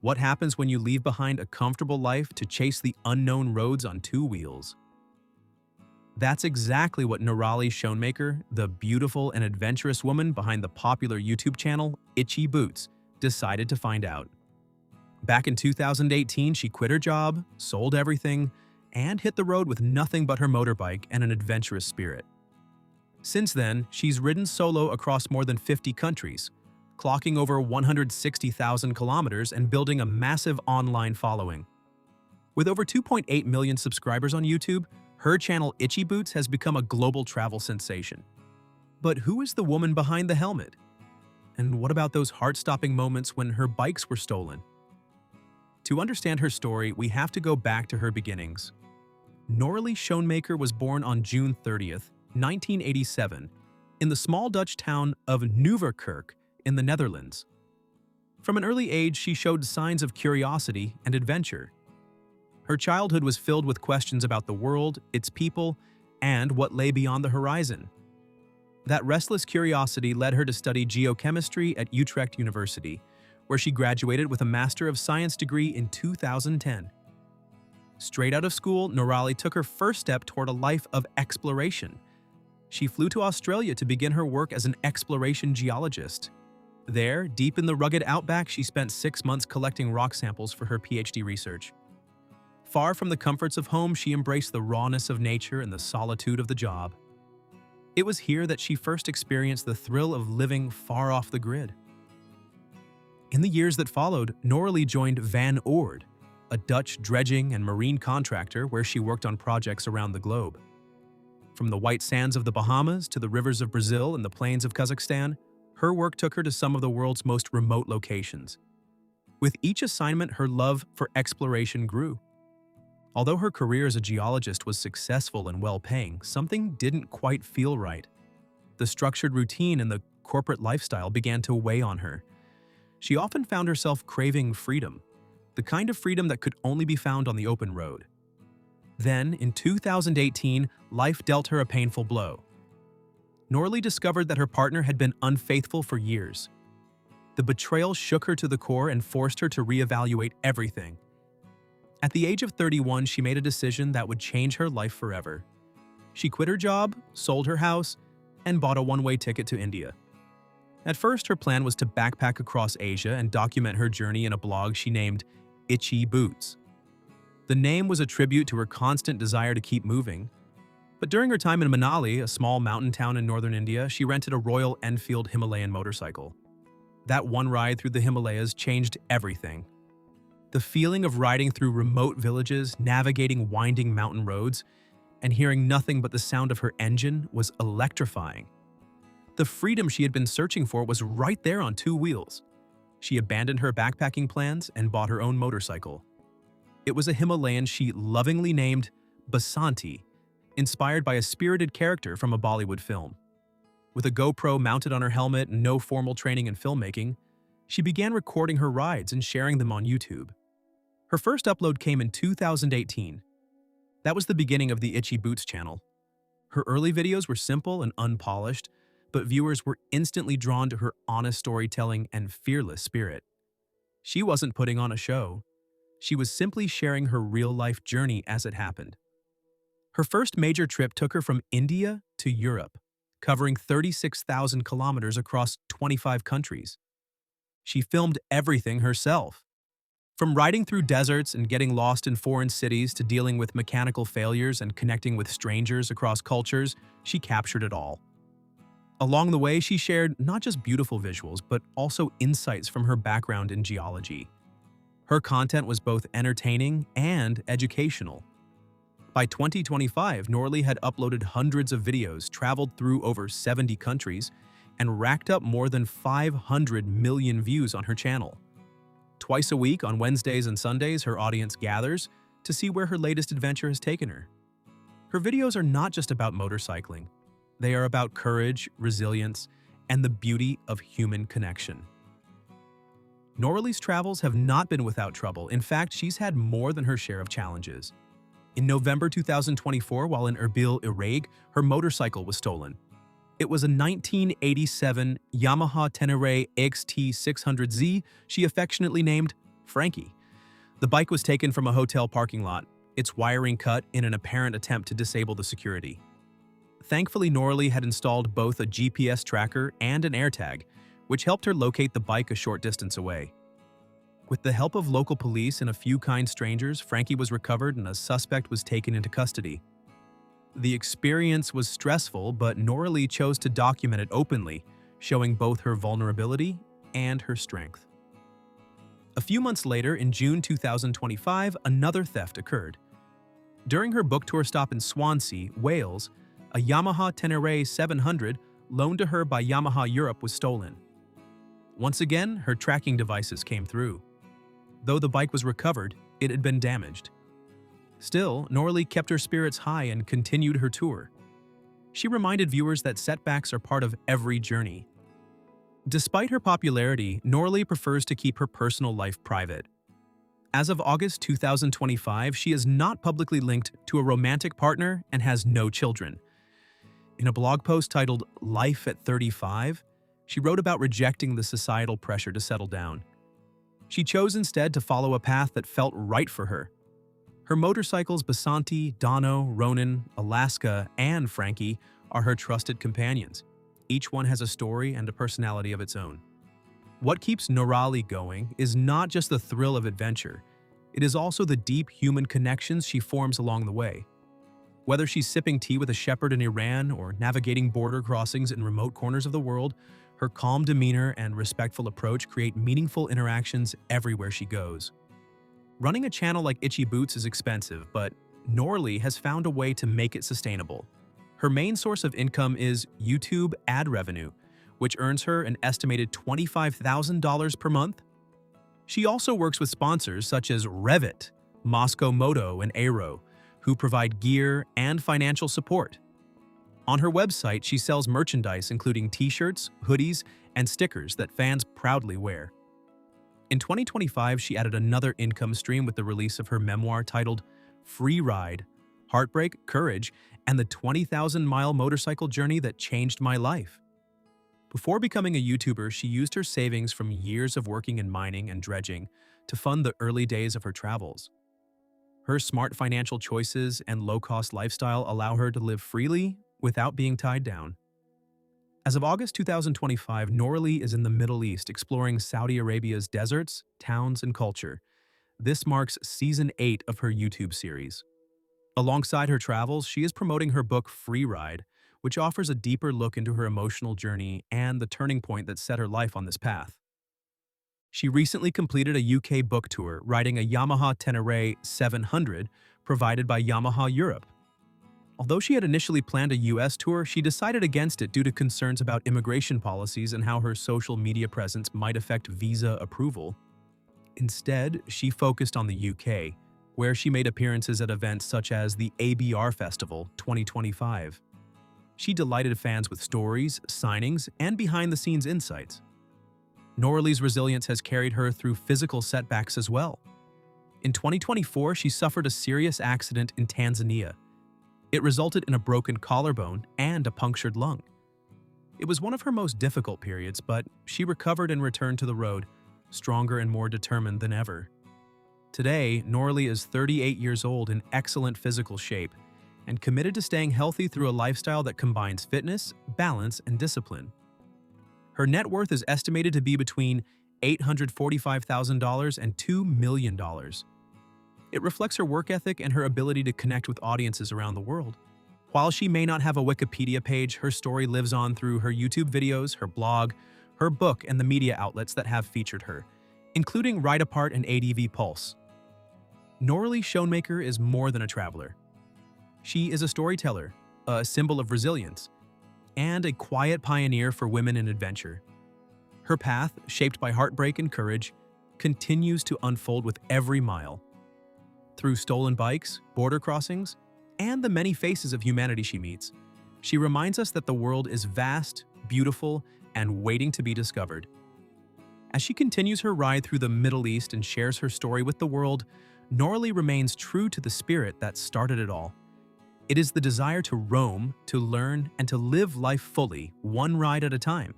What happens when you leave behind a comfortable life to chase the unknown roads on two wheels? That's exactly what Noraly Schoenmaker, the beautiful and adventurous woman behind the popular YouTube channel Itchy Boots, decided to find out. Back in 2018, she quit her job, sold everything, and hit the road with nothing but her motorbike and an adventurous spirit. Since then, she's ridden solo across more than 50 countries, clocking over 160,000 kilometers and building a massive online following. With over 2.8 million subscribers on YouTube, her channel Itchy Boots has become a global travel sensation. But who is the woman behind the helmet? And what about those heart-stopping moments when her bikes were stolen? To understand her story, we have to go back to her beginnings. Noraly Schoenmaker was born on June 30th, 1987, in the small Dutch town of Nieuwerkerk in the Netherlands. From an early age, she showed signs of curiosity and adventure. Her childhood was filled with questions about the world, its people, and what lay beyond the horizon. That restless curiosity led her to study geochemistry at Utrecht University, where she graduated with a Master of Science degree in 2010. Straight out of school, Noraly took her first step toward a life of exploration. She flew to Australia to begin her work as an exploration geologist. There, deep in the rugged outback, she spent 6 months collecting rock samples for her PhD research. Far from the comforts of home, she embraced the rawness of nature and the solitude of the job. It was here that she first experienced the thrill of living far off the grid. In the years that followed, Noraly joined Van Oord, a Dutch dredging and marine contractor where she worked on projects around the globe. From the white sands of the Bahamas to the rivers of Brazil and the plains of Kazakhstan, her work took her to some of the world's most remote locations. With each assignment, her love for exploration grew. Although her career as a geologist was successful and well-paying, something didn't quite feel right. The structured routine and the corporate lifestyle began to weigh on her. She often found herself craving freedom, the kind of freedom that could only be found on the open road. Then, in 2018, life dealt her a painful blow. Noraly discovered that her partner had been unfaithful for years. The betrayal shook her to the core and forced her to reevaluate everything. At the age of 31, she made a decision that would change her life forever. She quit her job, sold her house, and bought a one-way ticket to India. At first, her plan was to backpack across Asia and document her journey in a blog she named Itchy Boots. The name was a tribute to her constant desire to keep moving. But during her time in Manali, a small mountain town in northern India, she rented a Royal Enfield Himalayan motorcycle. That one ride through the Himalayas changed everything. The feeling of riding through remote villages, navigating winding mountain roads, and hearing nothing but the sound of her engine was electrifying. The freedom she had been searching for was right there on two wheels. She abandoned her backpacking plans and bought her own motorcycle. It was a Himalayan she lovingly named Basanti, inspired by a spirited character from a Bollywood film. With a GoPro mounted on her helmet and no formal training in filmmaking, she began recording her rides and sharing them on YouTube. Her first upload came in 2018. That was the beginning of the Itchy Boots channel. Her early videos were simple and unpolished, but viewers were instantly drawn to her honest storytelling and fearless spirit. She wasn't putting on a show. She was simply sharing her real-life journey as it happened. Her first major trip took her from India to Europe, covering 36,000 kilometers across 25 countries. She filmed everything herself. From riding through deserts and getting lost in foreign cities to dealing with mechanical failures and connecting with strangers across cultures, she captured it all. Along the way, she shared not just beautiful visuals, but also insights from her background in geology. Her content was both entertaining and educational. By 2025, Noraly had uploaded hundreds of videos, traveled through over 70 countries, and racked up more than 500 million views on her channel. Twice a week, on Wednesdays and Sundays, her audience gathers to see where her latest adventure has taken her. Her videos are not just about motorcycling. They are about courage, resilience, and the beauty of human connection. Noraly's travels have not been without trouble. In fact, she's had more than her share of challenges. In November 2024, while in Erbil, Iraq, her motorcycle was stolen. It was a 1987 Yamaha Tenere XT600Z she affectionately named Frankie. The bike was taken from a hotel parking lot, its wiring cut in an apparent attempt to disable the security. Thankfully, Noraly had installed both a GPS tracker and an AirTag, which helped her locate the bike a short distance away. With the help of local police and a few kind strangers, Frankie was recovered and a suspect was taken into custody. The experience was stressful, but Noraly chose to document it openly, showing both her vulnerability and her strength. A few months later, in June 2025, another theft occurred. During her book tour stop in Swansea, Wales, a Yamaha Tenere 700 loaned to her by Yamaha Europe was stolen. Once again, her tracking devices came through. Though the bike was recovered, it had been damaged. Still, Noraly kept her spirits high and continued her tour. She reminded viewers that setbacks are part of every journey. Despite her popularity, Noraly prefers to keep her personal life private. As of August 2025, she is not publicly linked to a romantic partner and has no children. In a blog post titled "Life at 35, she wrote about rejecting the societal pressure to settle down. She chose instead to follow a path that felt right for her. Her motorcycles Basanti, Dono, Ronin, Alaska, and Frankie are her trusted companions. Each one has a story and a personality of its own. What keeps Noraly going is not just the thrill of adventure, it is also the deep human connections she forms along the way. Whether she's sipping tea with a shepherd in Iran or navigating border crossings in remote corners of the world, her calm demeanor and respectful approach create meaningful interactions everywhere she goes. Running a channel like Itchy Boots is expensive, but Noraly has found a way to make it sustainable. Her main source of income is YouTube ad revenue, which earns her an estimated $25,000 per month. She also works with sponsors such as Revit, Moscow Moto, and Aero, who provide gear and financial support. On her website, she sells merchandise including t-shirts, hoodies, and stickers that fans proudly wear. In 2025, she added another income stream with the release of her memoir titled Free Ride, Heartbreak, Courage, and the 20,000-mile motorcycle journey that changed my life. Before becoming a YouTuber, she used her savings from years of working in mining and dredging to fund the early days of her travels. Her smart financial choices and low-cost lifestyle allow her to live freely without being tied down. As of August 2025, Noraly is in the Middle East exploring Saudi Arabia's deserts, towns, and culture. This marks Season 8 of her YouTube series. Alongside her travels, she is promoting her book Free Ride, which offers a deeper look into her emotional journey and the turning point that set her life on this path. She recently completed a UK book tour, riding a Yamaha Tenere 700 provided by Yamaha Europe. Although she had initially planned a US tour, she decided against it due to concerns about immigration policies and how her social media presence might affect visa approval. Instead, she focused on the UK, where she made appearances at events such as the ABR Festival 2025. She delighted fans with stories, signings, and behind-the-scenes insights. Noraly's resilience has carried her through physical setbacks as well. In 2024, she suffered a serious accident in Tanzania. It resulted in a broken collarbone and a punctured lung. It was one of her most difficult periods, but she recovered and returned to the road, stronger and more determined than ever. Today, Noraly is 38 years old in excellent physical shape and committed to staying healthy through a lifestyle that combines fitness, balance, and discipline. Her net worth is estimated to be between $845,000 and $2 million. It reflects her work ethic and her ability to connect with audiences around the world. While she may not have a Wikipedia page, her story lives on through her YouTube videos, her blog, her book, and the media outlets that have featured her, including Ride Apart and ADV Pulse. Noraly Schoenmaker is more than a traveler. She is a storyteller, a symbol of resilience, and a quiet pioneer for women in adventure. Her path, shaped by heartbreak and courage, continues to unfold with every mile. Through stolen bikes, border crossings, and the many faces of humanity she meets, she reminds us that the world is vast, beautiful, and waiting to be discovered. As she continues her ride through the Middle East and shares her story with the world, Noraly remains true to the spirit that started it all. It is the desire to roam, to learn, and to live life fully, one ride at a time.